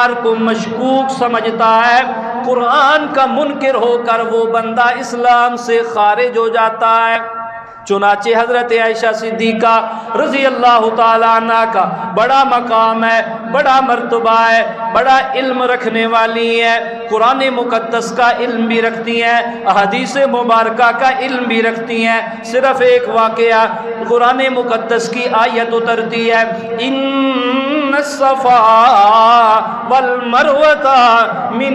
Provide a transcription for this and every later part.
کردار کو مشکوک سمجھتا ہے، قرآن کا منکر ہو کر وہ بندہ اسلام سے خارج ہو جاتا ہے۔ چنانچہ حضرت عائشہ صدیقہ رضی اللہ تعالیٰ عنہ کا بڑا مقام ہے، بڑا مرتبہ ہے، بڑا علم رکھنے والی ہے، قرآن مقدس کا علم بھی رکھتی ہیں، احادیث مبارکہ کا علم بھی رکھتی ہیں۔ صرف ایک واقعہ، قرآن مقدس کی آیت اترتی ہے، ان الصفا والمروۃ من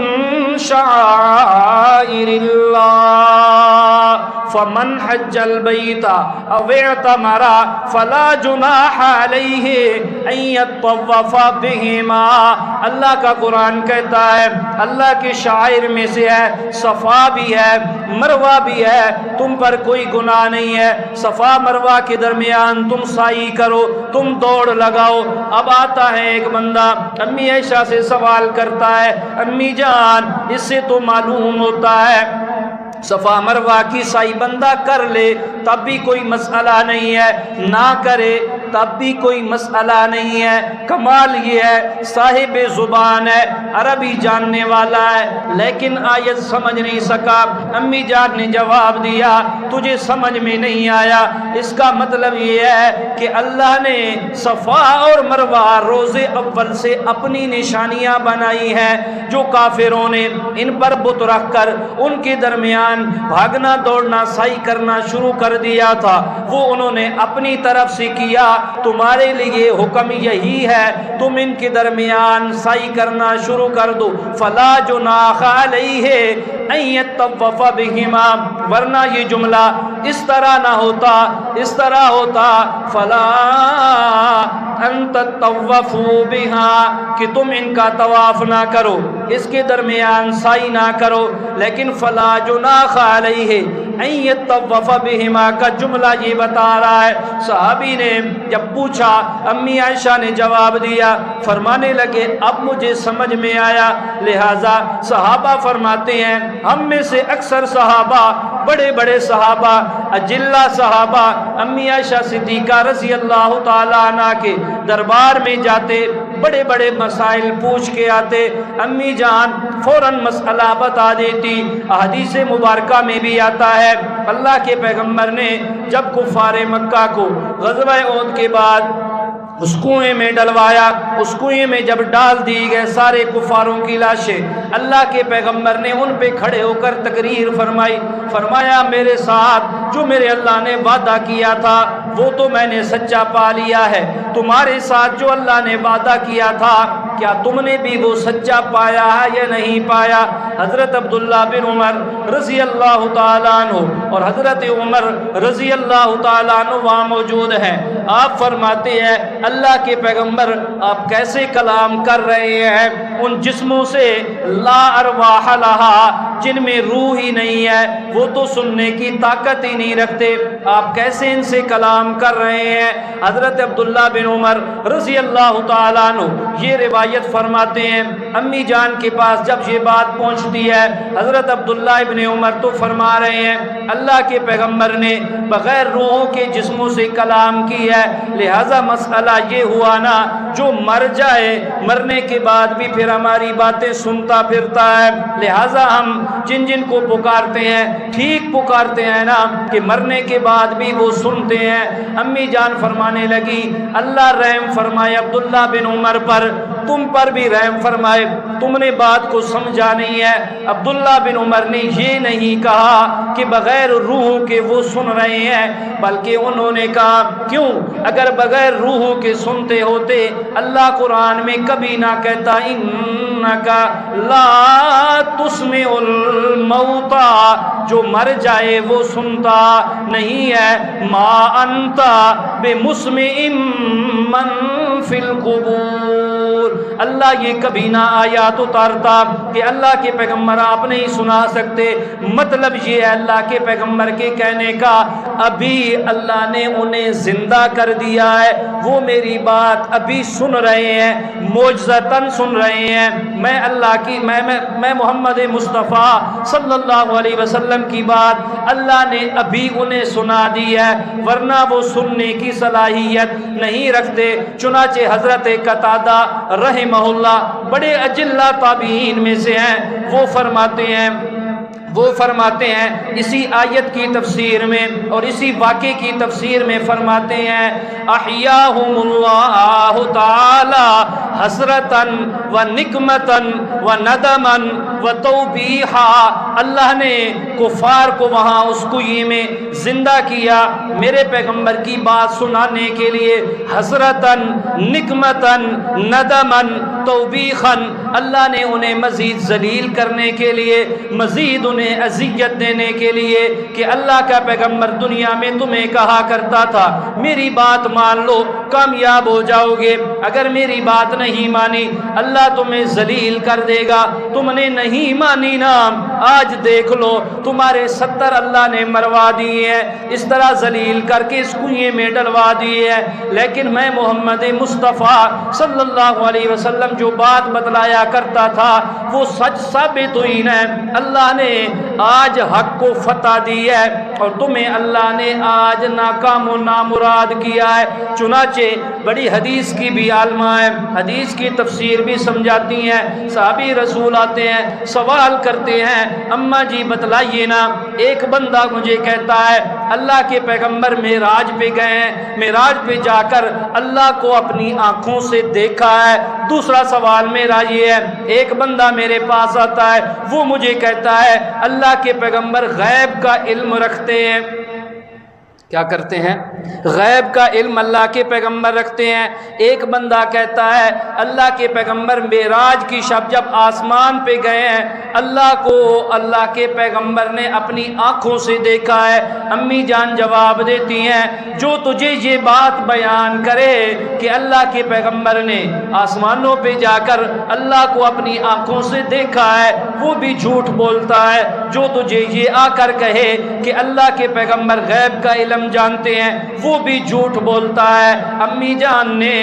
شعائر اللہ فمن حج البیت او اعتمر فلا جناح علیہ ان یطوف بہما۔ اللہ کا قرآن کہتا ہے اللہ کے شاعر میں سے ہے، صفا بھی ہے مروہ بھی ہے، تم پر کوئی گناہ نہیں ہے، صفا مروہ کے درمیان تم سعی کرو، تم دوڑ لگاؤ۔ اب آتا ہے ایک بندہ امی عائشہ سے سوال کرتا ہے، امی جان اس سے تو معلوم ہوتا ہے صفا مروہ کی سعی بندہ کر لے تب بھی کوئی مسئلہ نہیں ہے، نہ کرے تب بھی کوئی مسئلہ نہیں ہے۔ کمال یہ ہے صاحب زبان ہے، عربی جاننے والا ہے، لیکن آیت سمجھ نہیں سکا۔ امی جان نے جواب دیا تجھے سمجھ میں نہیں آیا، اس کا مطلب یہ ہے کہ اللہ نے صفا اور مروہ روز اول سے اپنی نشانیاں بنائی ہیں، جو کافروں نے ان پر بت رکھ کر ان کے درمیان بھاگنا دوڑنا سعی کرنا شروع کر دیا تھا، وہ انہوں نے اپنی طرف سے کیا۔ تمہارے لیے حکم یہی ہے تم ان کے درمیان سعی کرنا شروع کر دو، فلا جناح علیہ ان یطوف بہما، ورنہ یہ جملہ اس طرح نہ ہوتا، اس طرح ہوتا فلا ان تطوفوا بہا، کہ تم ان کا طواف نہ کرو، اس کے درمیان سعی نہ کرو، لیکن فلا جناح علیہ ان یطوف بہما کا جملہ یہ بتا رہا ہے۔ صحابی نے جب پوچھا امی عائشہ نے جواب دیا، فرمانے لگے اب مجھے سمجھ میں آیا۔ لہٰذا صحابہ فرماتے ہیں ہم میں سے اکثر صحابہ، بڑے بڑے صحابہ، اجلہ صحابہ امی عائشہ صدیقہ رضی اللہ تعالیٰ عنہ کے دربار میں جاتے، بڑے بڑے مسائل پوچھ کے آتے، امی جان فوراً مسئلہ بتا دیتی۔ احادیث مبارکہ میں بھی آتا ہے اللہ کے پیغمبر نے جب کفار مکہ کو غزوہ احد کے بعد اس کنویں میں ڈلوایا، اس کنویں میں جب ڈال دی گئے سارے کفاروں کی لاشیں، اللہ کے پیغمبر نے ان پہ کھڑے ہو کر تقریر فرمائی، فرمایا میرے ساتھ جو میرے اللہ نے وعدہ کیا تھا وہ تو میں نے سچا پا لیا ہے، تمہارے ساتھ جو اللہ نے وعدہ کیا تھا کیا تم نے بھی وہ سچا پایا ہے یا نہیں پایا؟ حضرت عبداللہ بن عمر رضی اللہ تعالیٰ عنہ اور حضرت عمر رضی اللہ تعالیٰ عنہ وہاں موجود ہیں۔ آپ فرماتے ہیں اللہ کے پیغمبر آپ کیسے کلام کر رہے ہیں ان جسموں سے لا ارواح لہا، جن میں روح ہی نہیں ہے، وہ تو سننے کی طاقت ہی نہیں رکھتے، آپ کیسے ان سے کلام کر رہے ہیں؟ حضرت عبداللہ بن عمر رضی اللہ تعالیٰ عنہ یہ روایت فرماتے ہیں امی جان کے پاس جب یہ بات پہنچتی ہے، حضرت عبداللہ ابن عمر تو فرما رہے ہیں اللہ کے پیغمبر نے بغیر روحوں کے جسموں سے کلام کی ہے، لہذا مسئلہ یہ ہوا نا جو مر جائے مرنے کے بعد بھی پھر ہماری باتیں سنتا پھرتا ہے، لہذا ہم جن جن کو پکارتے ہیں ٹھیک پکارتے ہیں نا کہ مرنے کے بعد بھی وہ سنتے ہیں۔ امی جان فرمانے لگی اللہ رحم فرمائے عبداللہ بن عمر پر، تم پر بھی رحم فرمائے، تم نے بات کو سمجھا نہیں ہے۔ عبداللہ بن عمر نے یہ نہیں کہا کہ بغیر روحوں کے وہ سن رہے ہیں، بلکہ انہوں نے کہا کیوں اگر بغیر روحوں کے سنتے ہوتے اللہ قرآن میں کبھی نہ کہتا انکا لا تسمع الموتى، جو مر جائے وہ سنتا نہیں ہے، ما انتا بمسمع من فی القبور، اللہ یہ کبھی نہ آیات اتارتا کہ اللہ کے پیغمبر آپ نہیں سنا سکتے۔ مطلب یہ ہے اللہ کے پیغمبر کے کہنے کا ابھی اللہ نے انہیں زندہ کر دیا ہے، وہ میری بات ابھی سن رہے ہیں، معجزتاً سن رہے ہیں، میں اللہ کی میں محمد مصطفیٰ صلی اللہ علیہ وسلم کی بات اللہ نے ابھی انہیں سنا دی ہے، ورنہ وہ سننے کی صلاحیت نہیں رکھتے۔ چنانچہ چنانچہ حضرت قتادہ رحمہ اللہ بڑے اجلہ تابعین میں سے ہیں، وہ فرماتے ہیں اسی آیت کی تفسیر میں اور اسی واقعے کی تفسیر میں فرماتے ہیں احیاہم اللہ تعالی حسرتاً و نکمتاً و ندماً و توبیحا، اللہ نے کفار کو وہاں اس کنویں میں زندہ کیا میرے پیغمبر کی بات سنانے کے لیے، حسرتاً نکمتاً ندماً توبیخاً، اللہ نے انہیں مزید ذلیل کرنے کے لیے، مزید انہیں اذیت دینے کے لیے کہ اللہ کا پیغمبر دنیا میں تمہیں کہا کرتا تھا میری بات مان لو کامیاب ہو جاؤ گے، اگر میری بات نہیں مانی اللہ تمہیں ذلیل کر دے گا، تم نے نہیں مانی نا، آج دیکھ لو تمہارے 70 اللہ نے مروا دیے ہیں، اس طرح ذلیل کر کے اس کنویں میں ڈلوا دیے ہیں، لیکن میں محمد مصطفیٰ صلی اللہ علیہ وسلم جو بات بتلایا کرتا تھا وہ سچ ثابت ہوئی ہے، اللہ نے آج حق کو فتح دی ہے اور تمہیں اللہ نے آج ناکام و نامراد کیا ہے۔ چنانچہ بڑی حدیث کی بھی عالمہ ہے، حدیث کی تفسیر بھی سمجھاتی ہیں، صحابی رسول آتے ہیں سوال کرتے ہیں اماں جی بتلائیے نا، ایک بندہ مجھے کہتا ہے اللہ کے پیغمبر معراج پہ گئے ہیں، معراج پہ جا کر اللہ کو اپنی آنکھوں سے دیکھا ہے۔ دوسرا سوال میرا یہ ہے، ایک بندہ میرے پاس آتا ہے وہ مجھے کہتا ہے اللہ کے پیغمبر غیب کا علم رکھتے ہیں، کیا کرتے ہیں؟ غیب کا علم اللہ کے پیغمبر رکھتے ہیں۔ ایک بندہ کہتا ہے اللہ کے پیغمبر معراج کی شب جب آسمان پہ گئے ہیں اللہ کو اللہ کے پیغمبر نے اپنی آنکھوں سے دیکھا ہے۔ امی جان جواب دیتی ہیں جو تجھے یہ بات بیان کرے کہ اللہ کے پیغمبر نے آسمانوں پہ جا کر اللہ کو اپنی آنکھوں سے دیکھا ہے وہ بھی جھوٹ بولتا ہے، جو تجھے یہ آ کر کہے کہ اللہ کے پیغمبر غیب کا علم جانتے ہیں وہ بھی جھوٹ بولتا ہے۔ امی جان نے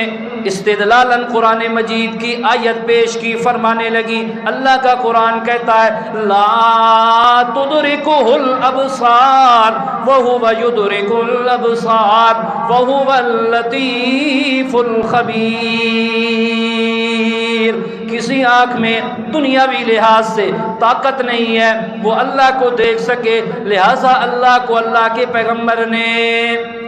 استدلالاً قرآن مجید کی آیت پیش کی، فرمانے لگی اللہ کا قرآن کہتا ہے لا تدرکہ الابصار وہو یدرک الابصار وہو اللطیف الخبیر، کسی آنکھ میں دنیاوی لحاظ سے طاقت نہیں ہے وہ اللہ کو دیکھ سکے، لہٰذا اللہ کو اللہ کے پیغمبر نے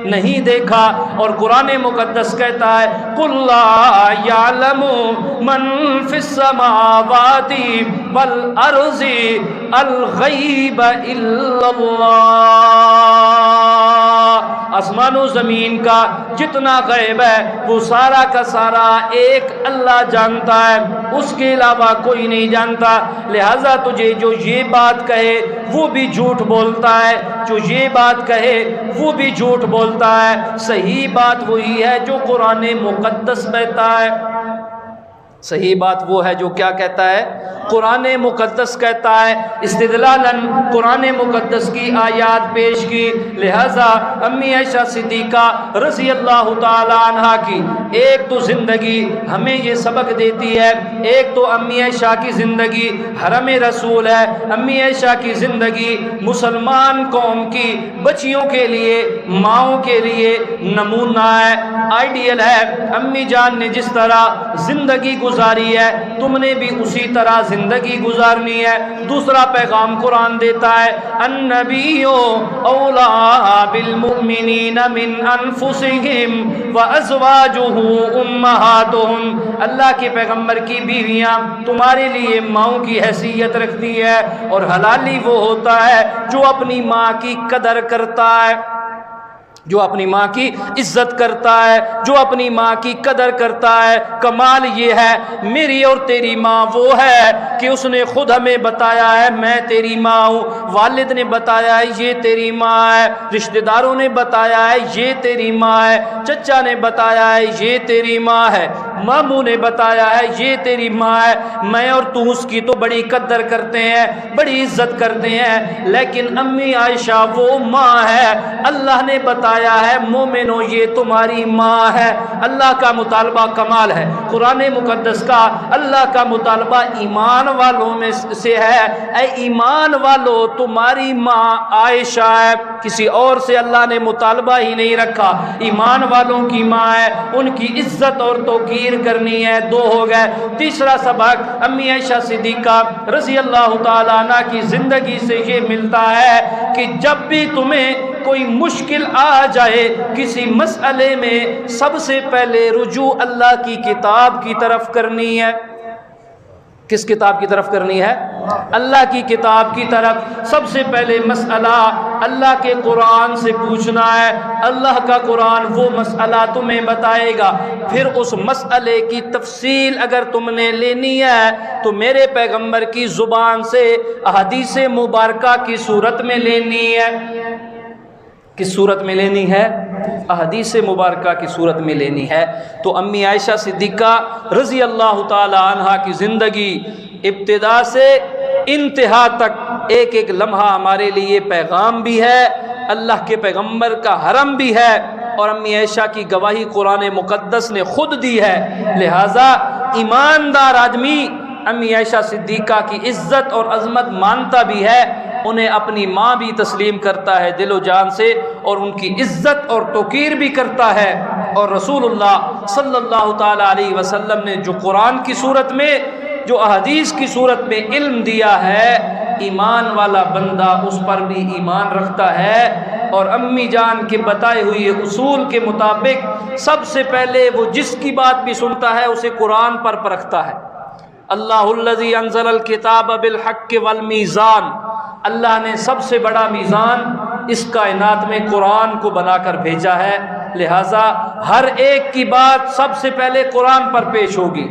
نہیں دیکھا۔ اور قرآن مقدس کہتا ہے قُلْ لَا يَعْلَمُ مَنْ فِي السَّمَاوَاتِ وَالْأَرْضِ الْغَيْبَ إِلَّا اللَّهُ، آسمان و زمین کا جتنا غیب ہے وہ سارا کا سارا ایک اللہ جانتا ہے، اس کے علاوہ کوئی نہیں جانتا، لہٰذا تجھے جو یہ بات کہے وہ بھی جھوٹ بولتا ہے، جو یہ بات کہے وہ بھی جھوٹ بولتا ہے۔ صحیح بات وہی ہے جو قرآن مقدس کہتا ہے، صحیح بات وہ ہے جو کیا کہتا ہے؟ قرآن مقدس کہتا ہے۔ استدلالاً قرآن مقدس کی آیات پیش کی، لہذا امی عائشہ صدیقہ رضی اللہ تعالی عنہا کی ایک تو زندگی ہمیں یہ سبق دیتی ہے، ایک تو امی عائشہ کی زندگی حرم رسول ہے، امی عائشہ کی زندگی مسلمان قوم کی بچیوں کے لیے ماؤں کے لیے نمونہ ہے، آئیڈیل ہے۔ امی جان نے جس طرح زندگی گزاری ہے تم نے بھی اسی طرح زندگی گزارنی ہے۔ دوسرا پیغام قرآن دیتا ہے النبی اولا بالمؤمنین من انفسہم وازواجہ امہاتہم، اللہ کے پیغمبر کی بیویاں تمہارے لیے ماؤں کی حیثیت رکھتی ہے، اور حلالی وہ ہوتا ہے جو اپنی ماں کی قدر کرتا ہے، جو اپنی ماں کی عزت کرتا ہے، جو اپنی ماں کی قدر کرتا ہے۔ کمال یہ ہے میری اور تیری ماں وہ ہے کہ اس نے خود ہمیں بتایا ہے میں تیری ماں ہوں، والد نے بتایا ہے یہ تیری ماں ہے، رشتہ داروں نے بتایا ہے یہ تیری ماں ہے، چچا نے بتایا ہے یہ تیری ماں ہے۔ ماموں نے بتایا ہے یہ تیری ماں ہے، میں اور تو اس کی تو بڑی قدر کرتے ہیں، بڑی عزت کرتے ہیں، لیکن امی عائشہ وہ ماں ہے، اللہ نے بتایا ہے مومنو یہ تمہاری ماں ہے۔ اللہ کا مطالبہ کمال ہے، قرآن مقدس کا اللہ کا مطالبہ ایمان والوں میں سے ہے، اے ایمان والو تمہاری ماں عائشہ ہے، کسی اور سے اللہ نے مطالبہ ہی نہیں رکھا، ایمان والوں کی ماں ہے، ان کی عزت اور توقیر کرنی ہے۔ دو ہو گئے۔ تیسرا سبق امی عائشہ صدیقہ رضی اللہ تعالیٰ عنہ کی زندگی سے یہ ملتا ہے کہ جب بھی تمہیں کوئی مشکل آ جائے کسی مسئلے میں، سب سے پہلے رجوع اللہ کی کتاب کی طرف کرنی ہے۔ کس کتاب کی طرف کرنی ہے؟ اللہ کی کتاب کی طرف۔ سب سے پہلے مسئلہ اللہ کے قرآن سے پوچھنا ہے، اللہ کا قرآن وہ مسئلہ تمہیں بتائے گا، پھر اس مسئلے کی تفصیل اگر تم نے لینی ہے تو میرے پیغمبر کی زبان سے احادیث مبارکہ کی صورت میں لینی ہے۔ کس صورت میں لینی ہے؟ احادیث مبارکہ کی صورت میں لینی ہے۔ تو امی عائشہ صدیقہ رضی اللہ تعالی عنہا کی زندگی ابتدا سے انتہا تک ایک ایک لمحہ ہمارے لیے پیغام بھی ہے، اللہ کے پیغمبر کا حرم بھی ہے، اور امی عائشہ کی گواہی قرآن مقدس نے خود دی ہے۔ لہٰذا ایماندار آدمی امی عائشہ صدیقہ کی عزت اور عظمت مانتا بھی ہے، انہیں اپنی ماں بھی تسلیم کرتا ہے دل و جان سے، اور ان کی عزت اور توقیر بھی کرتا ہے۔ اور رسول اللہ صلی اللہ تعالی علیہ وسلم نے جو قرآن کی صورت میں، جو احادیث کی صورت میں علم دیا ہے، ایمان والا بندہ اس پر بھی ایمان رکھتا ہے، اور امی جان کے بتائے ہوئے اصول کے مطابق سب سے پہلے وہ جس کی بات بھی سنتا ہے اسے قرآن پر پرکھتا ہے۔ اللہ الذی انزل الکتاب بالحق والمیزان، اللہ نے سب سے بڑا میزان اس کائنات میں قرآن کو بنا کر بھیجا ہے، لہٰذا ہر ایک کی بات سب سے پہلے قرآن پر پیش ہوگی،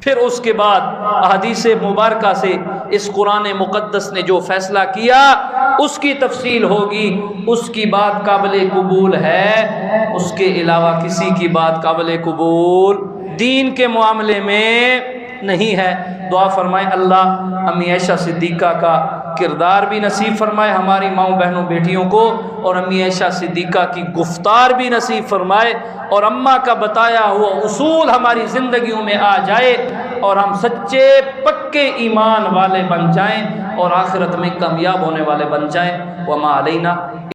پھر اس کے بعد احادیث مبارکہ سے اس قرآن مقدس نے جو فیصلہ کیا اس کی تفصیل ہوگی، اس کی بات قابل قبول ہے، اس کے علاوہ کسی کی بات قابل قبول دین کے معاملے میں نہیں ہے۔ دعا فرمائیں اللہ امی عائشہ صدیقہ کا کردار بھی نصیب فرمائے ہماری ماؤں بہنوں بیٹیوں کو، اور امی عائشہ صدیقہ کی گفتار بھی نصیب فرمائے، اور اماں کا بتایا ہوا اصول ہماری زندگیوں میں آ جائے، اور ہم سچے پکے ایمان والے بن جائیں، اور آخرت میں کامیاب ہونے والے بن جائیں۔ وما علینا